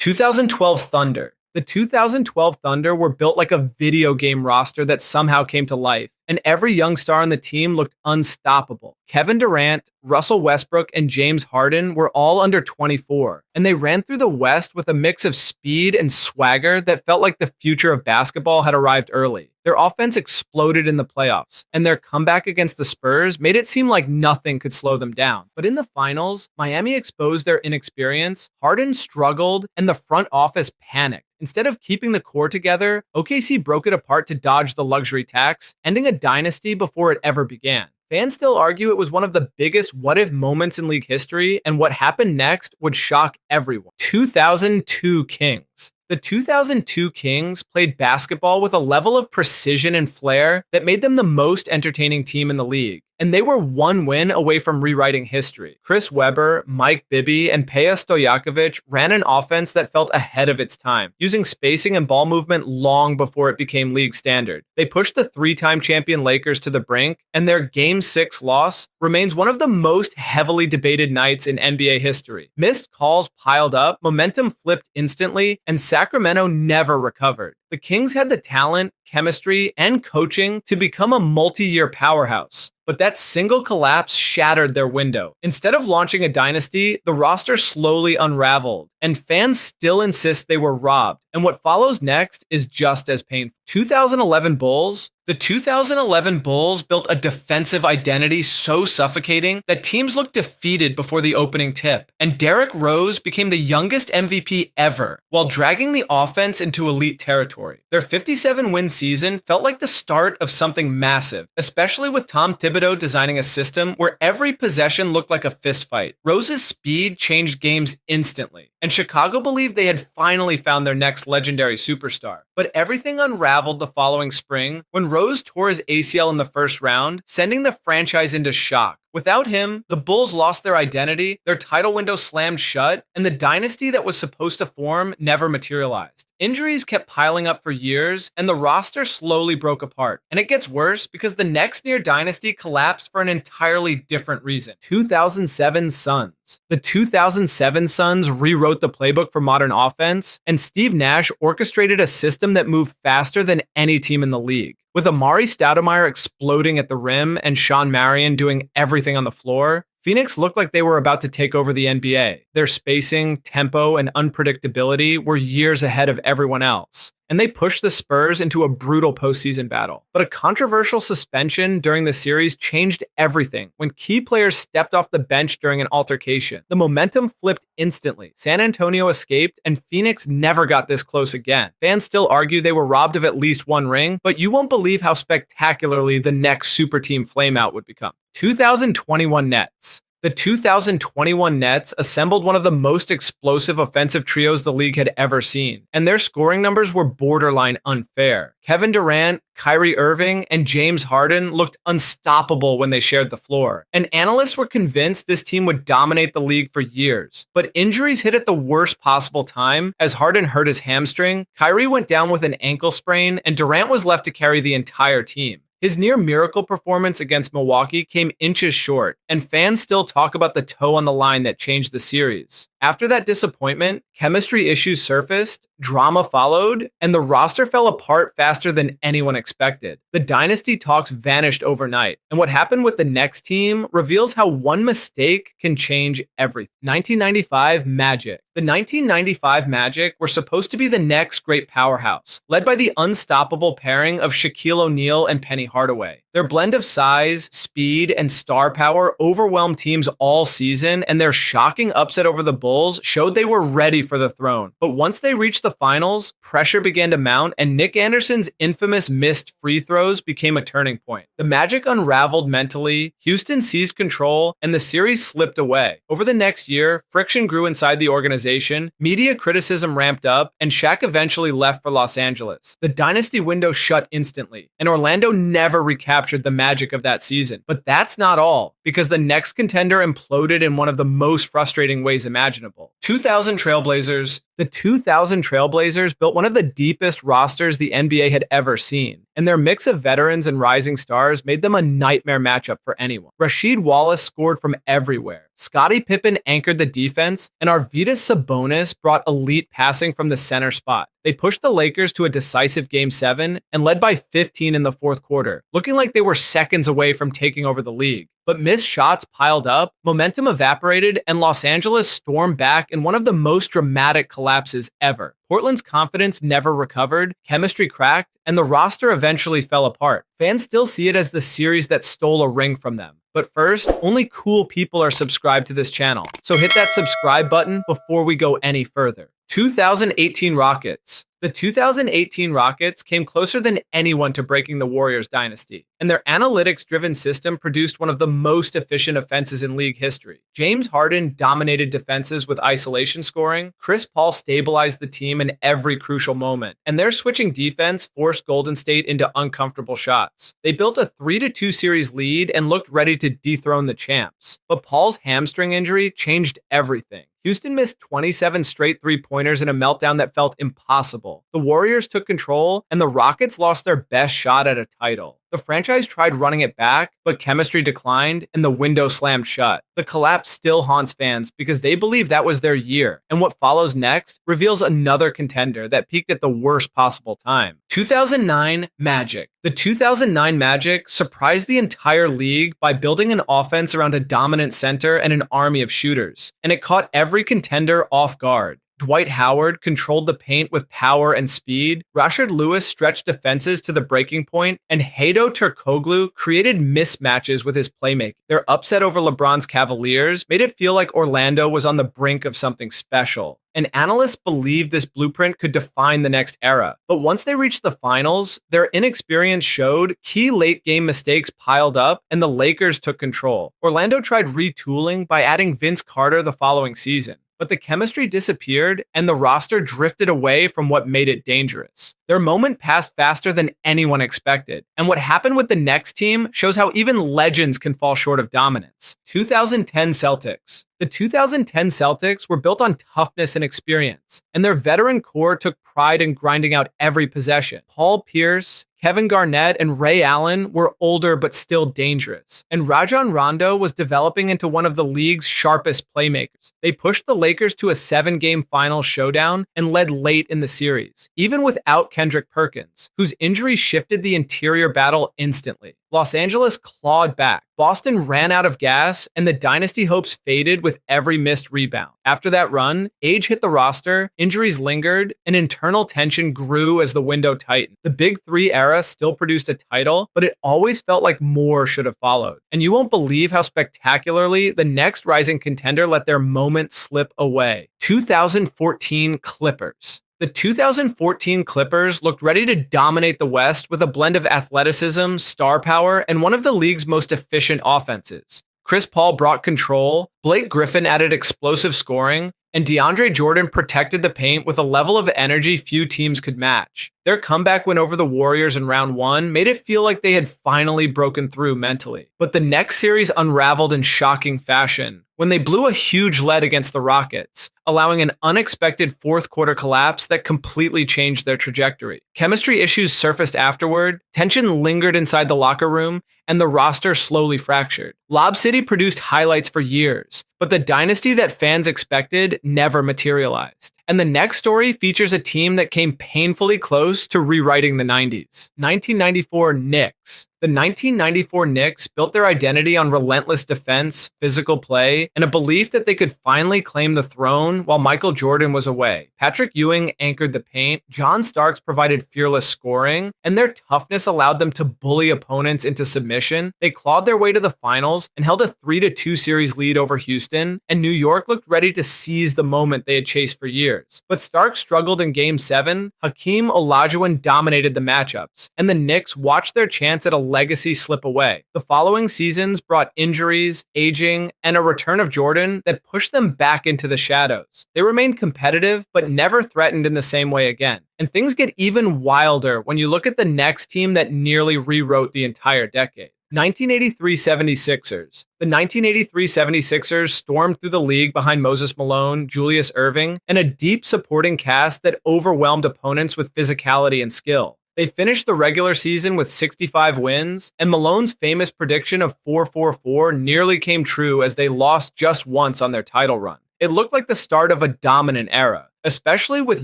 2012 Thunder. The 2012 Thunder were built like a video game roster that somehow came to life, and every young star on the team looked unstoppable. Kevin Durant, Russell Westbrook, and James Harden were all under 24, and they ran through the West with a mix of speed and swagger that felt like the future of basketball had arrived early. Their offense exploded in the playoffs, and their comeback against the Spurs made it seem like nothing could slow them down. But in the finals, Miami exposed their inexperience, Harden struggled, and the front office panicked. Instead of keeping the core together, OKC broke it apart to dodge the luxury tax, ending a dynasty before it ever began. Fans still argue it was one of the biggest what-if moments in league history, and what happened next would shock everyone. 2002 Kings. The 2002 Kings played basketball with a level of precision and flair that made them the most entertaining team in the league. And they were one win away from rewriting history. Chris Webber, Mike Bibby, and Peja Stojakovic ran an offense that felt ahead of its time, using spacing and ball movement long before it became league standard. They pushed the three-time champion Lakers to the brink, and their Game 6 loss remains one of the most heavily debated nights in NBA history. Missed calls piled up, momentum flipped instantly, and Sacramento never recovered. The Kings had the talent, chemistry, and coaching to become a multi-year powerhouse. But that single collapse shattered their window. Instead of launching a dynasty, the roster slowly unraveled, and fans still insist they were robbed. And what follows next is just as painful. 2011 Bulls. The 2011 Bulls built a defensive identity so suffocating that teams looked defeated before the opening tip. And Derrick Rose became the youngest MVP ever, while dragging the offense into elite territory. Their 57-win season felt like the start of something massive, especially with Tom Thibodeau designing a system where every possession looked like a fistfight. Rose's speed changed games instantly, and Chicago believed they had finally found their next legendary superstar. But everything unraveled the following spring when Rose tore his ACL in the first round, sending the franchise into shock. Without him, the Bulls lost their identity, their title window slammed shut, and the dynasty that was supposed to form never materialized. Injuries kept piling up for years, and the roster slowly broke apart. And it gets worse because the next near dynasty collapsed for an entirely different reason. 2007 Suns. The 2007 Suns rewrote the playbook for modern offense, and Steve Nash orchestrated a system that moved faster than any team in the league. With Amari Stoudemire exploding at the rim and Sean Marion doing everything on the floor, Phoenix looked like they were about to take over the NBA. Their spacing, tempo, and unpredictability were years ahead of everyone else, and they pushed the Spurs into a brutal postseason battle. But a controversial suspension during the series changed everything when key players stepped off the bench during an altercation. The momentum flipped instantly. San Antonio escaped, and Phoenix never got this close again. Fans still argue they were robbed of at least one ring, but you won't believe how spectacularly the next super team flameout would become. 2021 Nets. The 2021 Nets assembled one of the most explosive offensive trios the league had ever seen, and their scoring numbers were borderline unfair. Kevin Durant, Kyrie Irving, and James Harden looked unstoppable when they shared the floor, and analysts were convinced this team would dominate the league for years. But injuries hit at the worst possible time as Harden hurt his hamstring, Kyrie went down with an ankle sprain, and Durant was left to carry the entire team. His near miracle performance against Milwaukee came inches short, and fans still talk about the toe on the line that changed the series. After that disappointment, chemistry issues surfaced, drama followed, and the roster fell apart faster than anyone expected. The dynasty talks vanished overnight, and what happened with the next team reveals how one mistake can change everything. 1995 Magic. The 1995 Magic were supposed to be the next great powerhouse, led by the unstoppable pairing of Shaquille O'Neal and Penny Hardaway. Their blend of size, speed, and star power overwhelmed teams all season, and their shocking upset over the Bulls showed they were ready for the throne. But once they reached the finals, pressure began to mount, and Nick Anderson's infamous missed free throws became a turning point. The Magic unraveled mentally, Houston seized control, and the series slipped away. Over the next year, friction grew inside the organization, media criticism ramped up, and Shaq eventually left for Los Angeles. The dynasty window shut instantly, and Orlando never recaptured the magic of that season. But that's not all, because the next contender imploded in one of the most frustrating ways imaginable. 2000 Trailblazers. The 2000 Trailblazers built one of the deepest rosters the NBA had ever seen, and their mix of veterans and rising stars made them a nightmare matchup for anyone. Rasheed Wallace scored from everywhere. Scottie Pippen anchored the defense, and Arvydas Sabonis brought elite passing from the center spot. They pushed the Lakers to a decisive Game 7 and led by 15 in the fourth quarter, looking like they were seconds away from taking over the league. But missed shots piled up, momentum evaporated, and Los Angeles stormed back in one of the most dramatic collapses ever. Portland's confidence never recovered, chemistry cracked, and the roster eventually fell apart. Fans still see it as the series that stole a ring from them. But first, only cool people are subscribed to this channel, so hit that subscribe button before we go any further. 2018 Rockets. The 2018 Rockets came closer than anyone to breaking the Warriors dynasty, and their analytics-driven system produced one of the most efficient offenses in league history. James Harden dominated defenses with isolation scoring, Chris Paul stabilized the team in every crucial moment, and their switching defense forced Golden State into uncomfortable shots. They built a 3-2 series lead and looked ready to dethrone the champs, but Paul's hamstring injury changed everything. Houston missed 27 straight three-pointers in a meltdown that felt impossible. The Warriors took control, and the Rockets lost their best shot at a title. The franchise tried running it back, but chemistry declined, and the window slammed shut. The collapse still haunts fans because they believe that was their year, and what follows next reveals another contender that peaked at the worst possible time. 2009 Magic. The 2009 Magic surprised the entire league by building an offense around a dominant center and an army of shooters, and it caught every contender off guard. Dwight Howard controlled the paint with power and speed, Rashard Lewis stretched defenses to the breaking point, and Hedo Turkoglu created mismatches with his playmaking. Their upset over LeBron's Cavaliers made it feel like Orlando was on the brink of something special. And analysts believed this blueprint could define the next era. But once they reached the finals, their inexperience showed, key late-game mistakes piled up, and the Lakers took control. Orlando tried retooling by adding Vince Carter the following season, but the chemistry disappeared and the roster drifted away from what made it dangerous. Their moment passed faster than anyone expected, and what happened with the next team shows how even legends can fall short of dominance. 2010 Celtics. The 2010 Celtics were built on toughness and experience, and their veteran core took pride in grinding out every possession. Paul Pierce, Kevin Garnett, and Ray Allen were older but still dangerous, and Rajon Rondo was developing into one of the league's sharpest playmakers. They pushed the Lakers to a 7-game final showdown and led late in the series, even without Kendrick Perkins, whose injury shifted the interior battle instantly. Los Angeles clawed back. Boston ran out of gas, and the dynasty hopes faded with every missed rebound. After that run, age hit the roster, injuries lingered, and internal tension grew as the window tightened. The Big Three era still produced a title, but it always felt like more should have followed. And you won't believe how spectacularly the next rising contender let their moment slip away. 2014 Clippers. The 2014 Clippers looked ready to dominate the West with a blend of athleticism, star power, and one of the league's most efficient offenses. Chris Paul brought control, Blake Griffin added explosive scoring, and DeAndre Jordan protected the paint with a level of energy few teams could match. Their comeback win over the Warriors in round 1 made it feel like they had finally broken through mentally. But the next series unraveled in shocking fashion when they blew a huge lead against the Rockets, allowing an unexpected fourth quarter collapse that completely changed their trajectory. Chemistry issues surfaced afterward, tension lingered inside the locker room, and the roster slowly fractured. Lob City produced highlights for years, but the dynasty that fans expected never materialized. And the next story features a team that came painfully close to rewriting the 90s. 1994 Knicks. The 1994 Knicks built their identity on relentless defense, physical play, and a belief that they could finally claim the throne while Michael Jordan was away. Patrick Ewing anchored the paint, John Starks provided fearless scoring, and their toughness allowed them to bully opponents into submission. They clawed their way to the finals and held a 3-2 series lead over Houston, and New York looked ready to seize the moment they had chased for years. But Starks struggled in Game 7, Hakeem Olajuwon dominated the matchups, and the Knicks watched their chance at a legacy slip away. The following seasons brought injuries, aging, and a return of Jordan that pushed them back into the shadows. They remained competitive, but never threatened in the same way again. And things get even wilder when you look at the next team that nearly rewrote the entire decade. 1983 76ers. The 1983 76ers stormed through the league behind Moses Malone, Julius Erving, and a deep supporting cast that overwhelmed opponents with physicality and skill. They finished the regular season with 65 wins, and Malone's famous prediction of 4-4-4 nearly came true as they lost just once on their title run. It looked like the start of a dominant era, especially with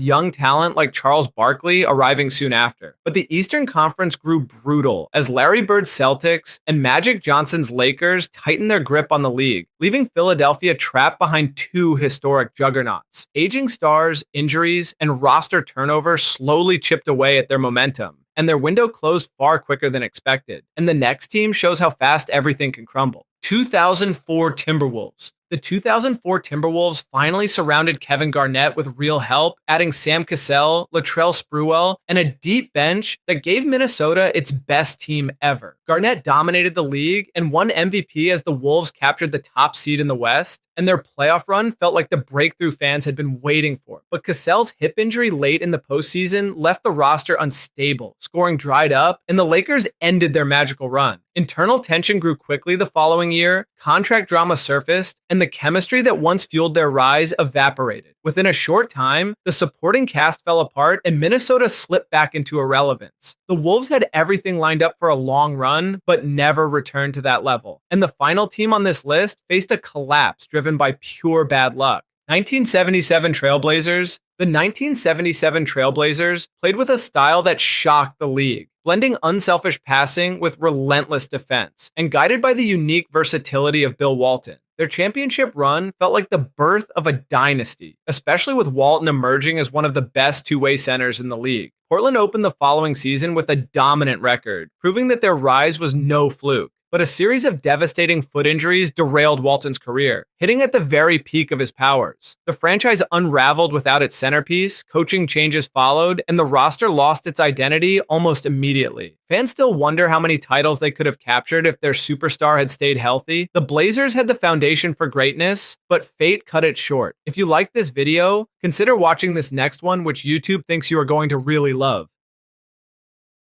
young talent like Charles Barkley arriving soon after. But the Eastern Conference grew brutal as Larry Bird's Celtics and Magic Johnson's Lakers tightened their grip on the league, leaving Philadelphia trapped behind two historic juggernauts. Aging stars, injuries, and roster turnover slowly chipped away at their momentum, and their window closed far quicker than expected. And the next team shows how fast everything can crumble. 2004 Timberwolves. The 2004 Timberwolves finally surrounded Kevin Garnett with real help, adding Sam Cassell, Latrell Sprewell, and a deep bench that gave Minnesota its best team ever. Garnett dominated the league and won MVP as the Wolves captured the top seed in the West, and their playoff run felt like the breakthrough fans had been waiting for. But Cassell's hip injury late in the postseason left the roster unstable, scoring dried up, and the Lakers ended their magical run. Internal tension grew quickly the following year, contract drama surfaced, and the chemistry that once fueled their rise evaporated. Within a short time, the supporting cast fell apart and Minnesota slipped back into irrelevance. The Wolves had everything lined up for a long run, but never returned to that level. And the final team on this list faced a collapse driven by pure bad luck. 1977 Trailblazers. The 1977 Trailblazers played with a style that shocked the league, blending unselfish passing with relentless defense, and guided by the unique versatility of Bill Walton. Their championship run felt like the birth of a dynasty, especially with Walton emerging as one of the best two-way centers in the league. Portland opened the following season with a dominant record, proving that their rise was no fluke. But a series of devastating foot injuries derailed Walton's career, hitting at the very peak of his powers. The franchise unraveled without its centerpiece, coaching changes followed, and the roster lost its identity almost immediately. Fans still wonder how many titles they could have captured if their superstar had stayed healthy. The Blazers had the foundation for greatness, but fate cut it short. If you like this video, consider watching this next one, which YouTube thinks you are going to really love.